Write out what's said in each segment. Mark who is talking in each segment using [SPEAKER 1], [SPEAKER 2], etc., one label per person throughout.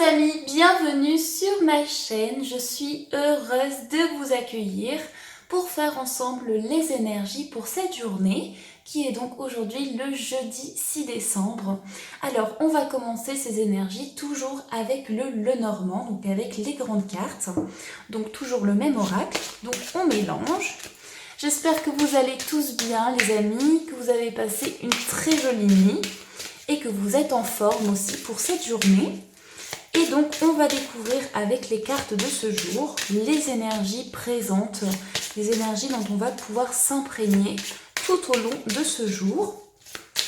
[SPEAKER 1] amis, bienvenue sur ma chaîne. Je suis heureuse de vous accueillir pour faire ensemble les énergies pour cette journée qui est donc aujourd'hui le jeudi 6 décembre. Alors on va commencer ces énergies toujours avec le Lenormand, donc avec les grandes cartes. Donc toujours le même oracle, donc on mélange. J'espère que vous allez tous bien les amis, que vous avez passé une très jolie nuit et que vous êtes en forme aussi pour cette journée. Et donc on va découvrir avec les cartes de ce jour les énergies présentes, les énergies dont on va pouvoir s'imprégner tout au long de ce jour.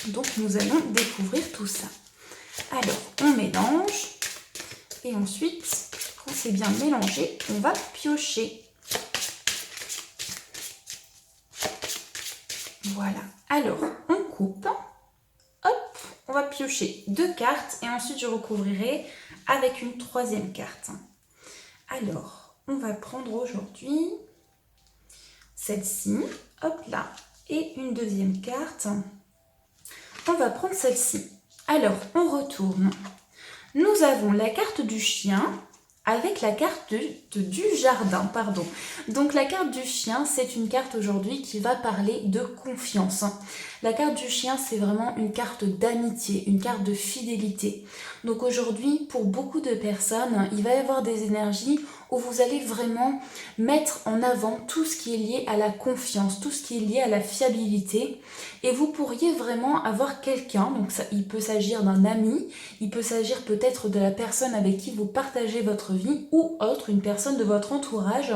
[SPEAKER 1] Donc nous allons découvrir tout ça. Alors on mélange et ensuite quand c'est bien mélangé, on va piocher. Voilà, alors on coupe. Hop, on va piocher 2 cartes et ensuite je recouvrirai avec une 3e carte. Alors, on va prendre aujourd'hui celle-ci, hop là, et une 2e carte. On va prendre celle-ci. Alors, on retourne. Nous avons la carte du chien avec la carte du jardin, pardon. Donc la carte du chien, c'est une carte aujourd'hui qui va parler de confiance. La carte du chien, c'est vraiment une carte d'amitié, une carte de fidélité. Donc aujourd'hui, pour beaucoup de personnes, il va y avoir des énergies où vous allez vraiment mettre en avant tout ce qui est lié à la confiance, tout ce qui est lié à la fiabilité. Et vous pourriez vraiment avoir quelqu'un, donc ça, il peut s'agir d'un ami, il peut s'agir peut-être de la personne avec qui vous partagez votre vie ou autre, une personne de votre entourage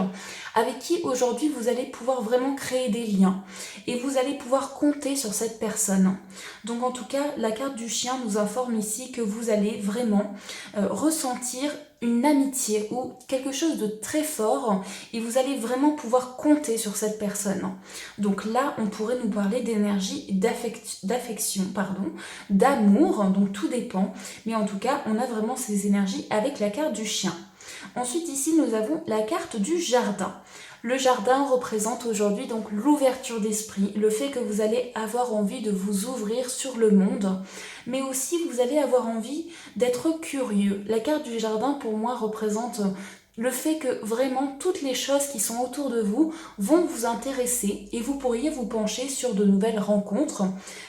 [SPEAKER 1] avec qui aujourd'hui vous allez pouvoir vraiment créer des liens et vous allez pouvoir compter sur cette personne. Donc en tout cas, la carte du chien nous informe ici que vous allez vraiment ressentir une amitié ou quelque chose de très fort et vous allez vraiment pouvoir compter sur cette personne. Donc là, on pourrait nous parler d'énergie d'affection, d'amour, donc tout dépend. Mais en tout cas, on a vraiment ces énergies avec la carte du chien. Ensuite, ici, nous avons la carte du jardin. Le jardin représente aujourd'hui donc l'ouverture d'esprit, le fait que vous allez avoir envie de vous ouvrir sur le monde, mais aussi vous allez avoir envie d'être curieux. La carte du jardin pour moi représente le fait que vraiment toutes les choses qui sont autour de vous vont vous intéresser et vous pourriez vous pencher sur de nouvelles rencontres.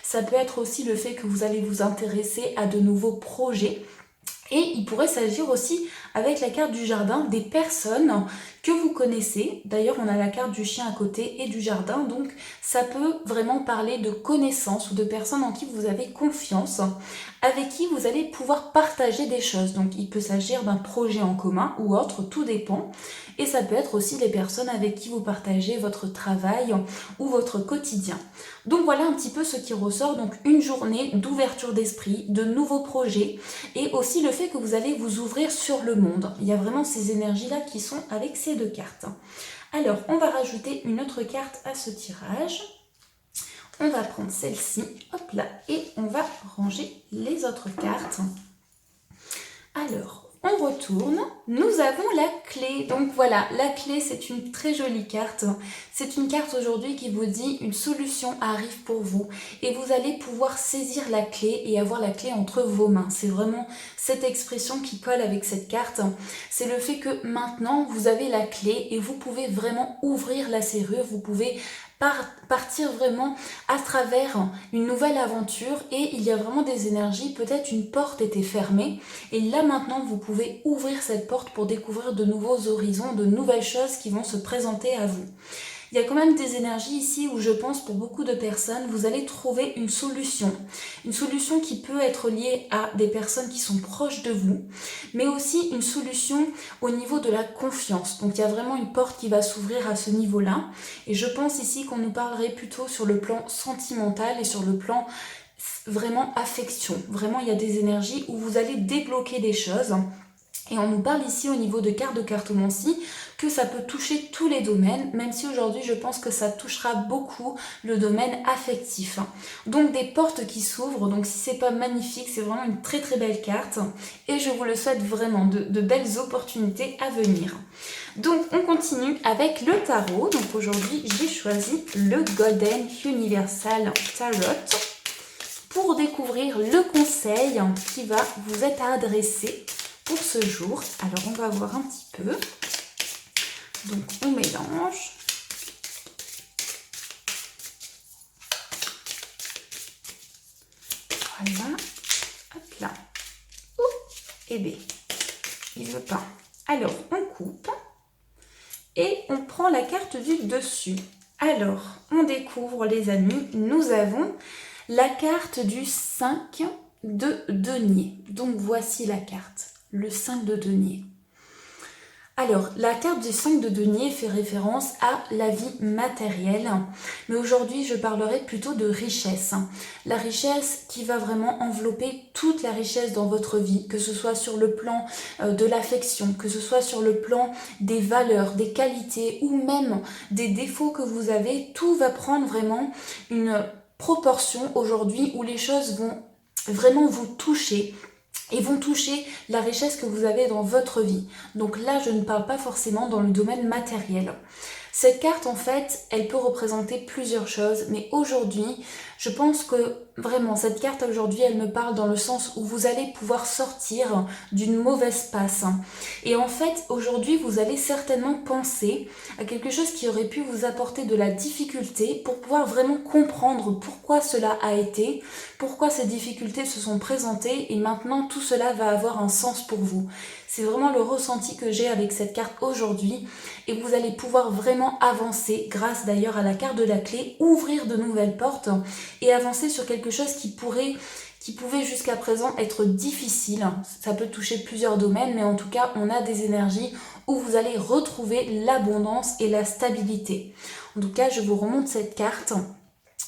[SPEAKER 1] Ça peut être aussi le fait que vous allez vous intéresser à de nouveaux projets. Et il pourrait s'agir aussi, avec la carte du jardin, des personnes que vous connaissez. D'ailleurs, on a la carte du chien à côté et du jardin. Donc, ça peut vraiment parler de connaissances ou de personnes en qui vous avez confiance, avec qui vous allez pouvoir partager des choses. Donc, il peut s'agir d'un projet en commun ou autre, tout dépend. Et ça peut être aussi les personnes avec qui vous partagez votre travail ou votre quotidien. Donc, voilà un petit peu ce qui ressort. Donc, une journée d'ouverture d'esprit, de nouveaux projets et aussi le fait que vous allez vous ouvrir sur le monde. Il y a vraiment ces énergies-là qui sont avec ces 2 cartes. Alors, on va rajouter une autre carte à ce tirage. On va prendre celle-ci, hop là, et on va ranger les autres cartes. Alors, on retourne, nous avons la clé. Donc voilà, la clé, c'est une très jolie carte. C'est une carte aujourd'hui qui vous dit une solution arrive pour vous et vous allez pouvoir saisir la clé et avoir la clé entre vos mains. C'est vraiment cette expression qui colle avec cette carte. C'est le fait que maintenant, vous avez la clé et vous pouvez vraiment ouvrir la serrure. Vous pouvez partir vraiment à travers une nouvelle aventure et il y a vraiment des énergies, peut-être une porte était fermée et là maintenant vous pouvez ouvrir cette porte pour découvrir de nouveaux horizons, de nouvelles choses qui vont se présenter à vous. Il y a quand même des énergies ici où je pense pour beaucoup de personnes, vous allez trouver une solution qui peut être liée à des personnes qui sont proches de vous, mais aussi une solution au niveau de la confiance. Donc il y a vraiment une porte qui va s'ouvrir à ce niveau-là et je pense ici qu'on nous parlerait plutôt sur le plan sentimental et sur le plan vraiment affection. Vraiment il y a des énergies où vous allez débloquer des choses. Et on nous parle ici au niveau de carte de cartomancie que ça peut toucher tous les domaines, même si aujourd'hui je pense que ça touchera beaucoup le domaine affectif. Donc des portes qui s'ouvrent, donc si c'est pas magnifique, c'est vraiment une très très belle carte et je vous le souhaite vraiment, de belles opportunités à venir. Donc on continue avec le tarot. Donc aujourd'hui j'ai choisi le Golden Universal Tarot pour découvrir le conseil qui va vous être adressé pour ce jour. Alors on va voir un petit peu. Donc on mélange. Voilà. Hop là. Oh, et bien, il veut pas. Alors on coupe et on prend la carte du dessus. Alors on découvre les amis, nous avons la carte du 5 de denier. Donc voici la carte, le 5 de denier. Alors, la carte du 5 de denier fait référence à la vie matérielle, mais aujourd'hui je parlerai plutôt de richesse. La richesse qui va vraiment envelopper toute la richesse dans votre vie, que ce soit sur le plan de l'affection, que ce soit sur le plan des valeurs, des qualités ou même des défauts que vous avez, tout va prendre vraiment une proportion aujourd'hui où les choses vont vraiment vous toucher et vont toucher la richesse que vous avez dans votre vie. Donc là, je ne parle pas forcément dans le domaine matériel. Cette carte, en fait, elle peut représenter plusieurs choses, mais aujourd'hui, je pense que vraiment, cette carte aujourd'hui, elle me parle dans le sens où vous allez pouvoir sortir d'une mauvaise passe. Et en fait, aujourd'hui, vous allez certainement penser à quelque chose qui aurait pu vous apporter de la difficulté pour pouvoir vraiment comprendre pourquoi cela a été, pourquoi ces difficultés se sont présentées et maintenant tout cela va avoir un sens pour vous. C'est vraiment le ressenti que j'ai avec cette carte aujourd'hui et vous allez pouvoir vraiment avancer grâce d'ailleurs à la carte de la clé, ouvrir de nouvelles portes et avancer sur quelque chose qui pouvait jusqu'à présent être difficile. Ça peut toucher plusieurs domaines, mais en tout cas, on a des énergies où vous allez retrouver l'abondance et la stabilité. En tout cas, je vous remonte cette carte.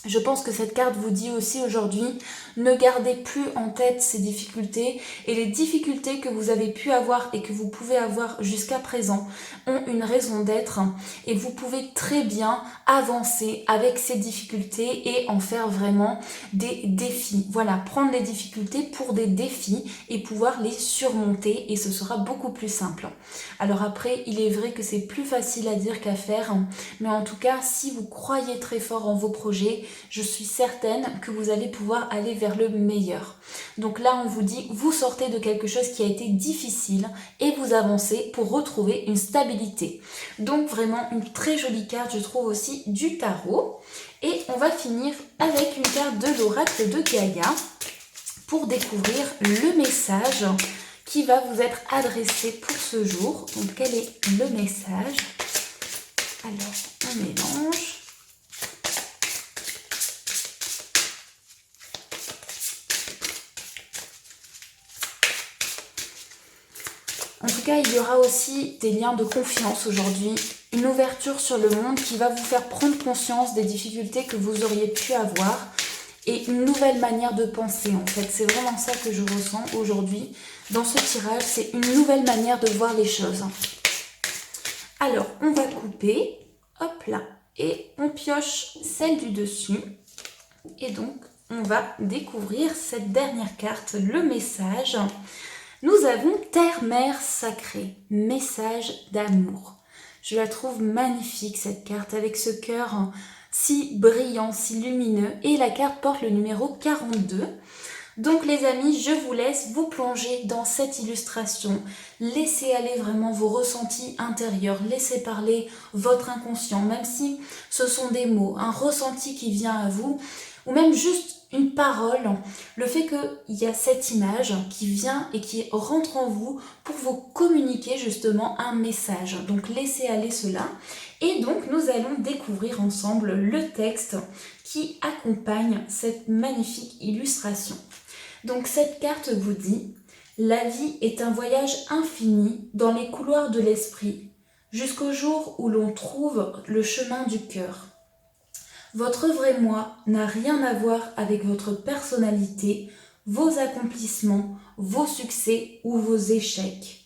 [SPEAKER 1] Je pense que cette carte vous dit aussi aujourd'hui, ne gardez plus en tête ces difficultés et les difficultés que vous avez pu avoir et que vous pouvez avoir jusqu'à présent ont une raison d'être et vous pouvez très bien avancer avec ces difficultés et en faire vraiment des défis. Voilà, prendre les difficultés pour des défis et pouvoir les surmonter et ce sera beaucoup plus simple. Alors après, il est vrai que c'est plus facile à dire qu'à faire, mais en tout cas, si vous croyez très fort en vos projets, je suis certaine que vous allez pouvoir aller vers le meilleur. Donc là, on vous dit, vous sortez de quelque chose qui a été difficile et vous avancez pour retrouver une stabilité. Donc vraiment une très jolie carte, je trouve aussi, du tarot. Et on va finir avec une carte de l'oracle de Gaïa pour découvrir le message qui va vous être adressé pour ce jour. Donc quel est le message? Alors, on mélange. En tout cas, il y aura aussi des liens de confiance aujourd'hui, une ouverture sur le monde qui va vous faire prendre conscience des difficultés que vous auriez pu avoir et une nouvelle manière de penser en fait. C'est vraiment ça que je ressens aujourd'hui dans ce tirage, c'est une nouvelle manière de voir les choses. Alors, on va couper, hop là, et on pioche celle du dessus et donc on va découvrir cette dernière carte, le message. Nous avons Terre-Mère Sacrée, message d'amour. Je la trouve magnifique cette carte avec ce cœur si brillant, si lumineux et la carte porte le numéro 42. Donc les amis, je vous laisse vous plonger dans cette illustration. Laissez aller vraiment vos ressentis intérieurs, laissez parler votre inconscient, même si ce sont des mots, un ressenti qui vient à vous ou même juste une parole, le fait qu'il y a cette image qui vient et qui rentre en vous pour vous communiquer justement un message. Donc laissez aller cela. Et donc nous allons découvrir ensemble le texte qui accompagne cette magnifique illustration. Donc cette carte vous dit « La vie est un voyage infini dans les couloirs de l'esprit, jusqu'au jour où l'on trouve le chemin du cœur. Votre vrai moi n'a rien à voir avec votre personnalité, vos accomplissements, vos succès ou vos échecs.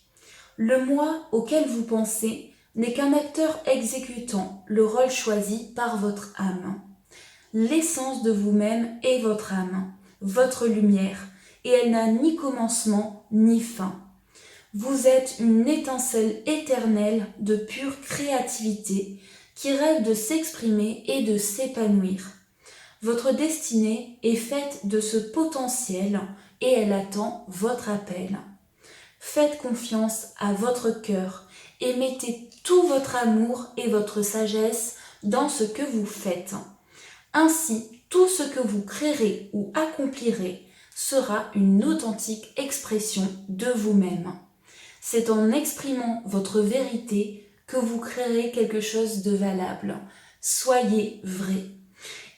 [SPEAKER 1] Le moi auquel vous pensez n'est qu'un acteur exécutant le rôle choisi par votre âme. L'essence de vous-même est votre âme, votre lumière, et elle n'a ni commencement ni fin. Vous êtes une étincelle éternelle de pure créativité qui rêve de s'exprimer et de s'épanouir. Votre destinée est faite de ce potentiel et elle attend votre appel. faites confiance à votre cœur et mettez tout votre amour et votre sagesse dans ce que vous faites. Ainsi, tout ce que vous créerez ou accomplirez sera une authentique expression de vous-même. C'est en exprimant votre vérité que vous créerez quelque chose de valable. Soyez vrai.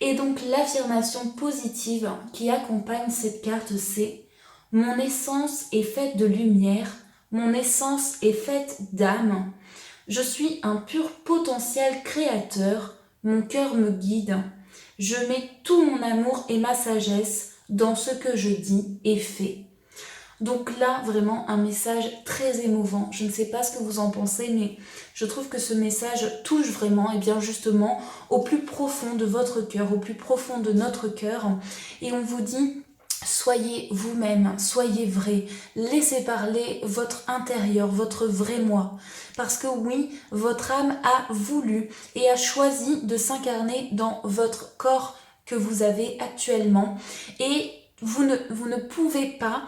[SPEAKER 1] Et donc l'affirmation positive qui accompagne cette carte, c'est « Mon essence est faite de lumière, mon essence est faite d'âme. Je suis un pur potentiel créateur, mon cœur me guide. Je mets tout mon amour et ma sagesse dans ce que je dis et fais. » Donc là, vraiment un message très émouvant. Je ne sais pas ce que vous en pensez, mais je trouve que ce message touche vraiment, et bien justement, au plus profond de votre cœur, au plus profond de notre cœur. Et on vous dit, soyez vous-même, soyez vrai, laissez parler votre intérieur, votre vrai moi. Parce que oui, votre âme a voulu et a choisi de s'incarner dans votre corps que vous avez actuellement. Et vous ne pouvez pas...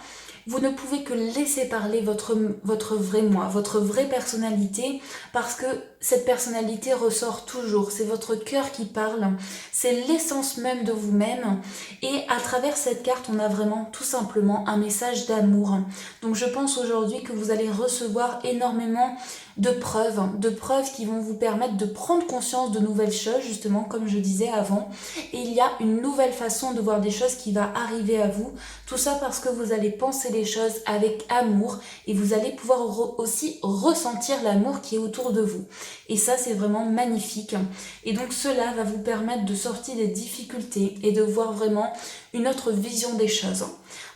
[SPEAKER 1] Vous ne pouvez que laisser parler votre vrai moi, votre vraie personnalité, parce que cette personnalité ressort toujours. C'est votre cœur qui parle, c'est l'essence même de vous-même. Et à travers cette carte, on a vraiment tout simplement un message d'amour. Donc je pense aujourd'hui que vous allez recevoir énormément de preuves qui vont vous permettre de prendre conscience de nouvelles choses, justement, comme je disais avant. Et il y a une nouvelle façon de voir des choses qui va arriver à vous. Tout ça parce que vous allez penser les choses avec amour et vous allez pouvoir aussi ressentir l'amour qui est autour de vous. Et ça, c'est vraiment magnifique. Et donc cela va vous permettre de sortir des difficultés et de voir vraiment une autre vision des choses.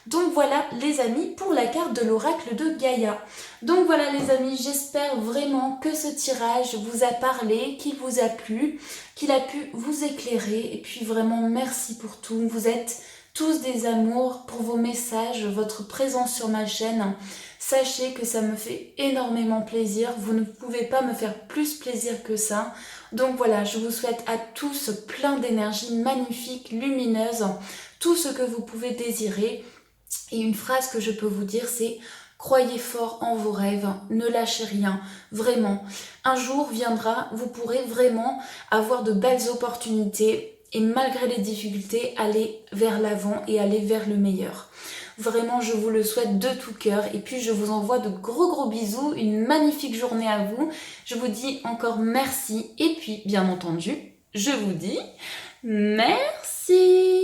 [SPEAKER 1] Donc voilà les amis pour la carte de l'oracle de Gaïa. Donc voilà les amis, j'espère vraiment que ce tirage vous a parlé, qu'il vous a plu, qu'il a pu vous éclairer. Et puis vraiment merci pour tout. Vous êtes tous des amours pour vos messages, votre présence sur ma chaîne. Sachez que ça me fait énormément plaisir. Vous ne pouvez pas me faire plus plaisir que ça. Donc voilà, je vous souhaite à tous plein d'énergie magnifique, lumineuse, tout ce que vous pouvez désirer. Et une phrase que je peux vous dire, c'est « Croyez fort en vos rêves, ne lâchez rien, vraiment. Un jour viendra, vous pourrez vraiment avoir de belles opportunités et malgré les difficultés, aller vers l'avant et aller vers le meilleur. » Vraiment, je vous le souhaite de tout cœur. Et puis, je vous envoie de gros bisous, une magnifique journée à vous. Je vous dis encore merci. Et puis, bien entendu, je vous dis merci.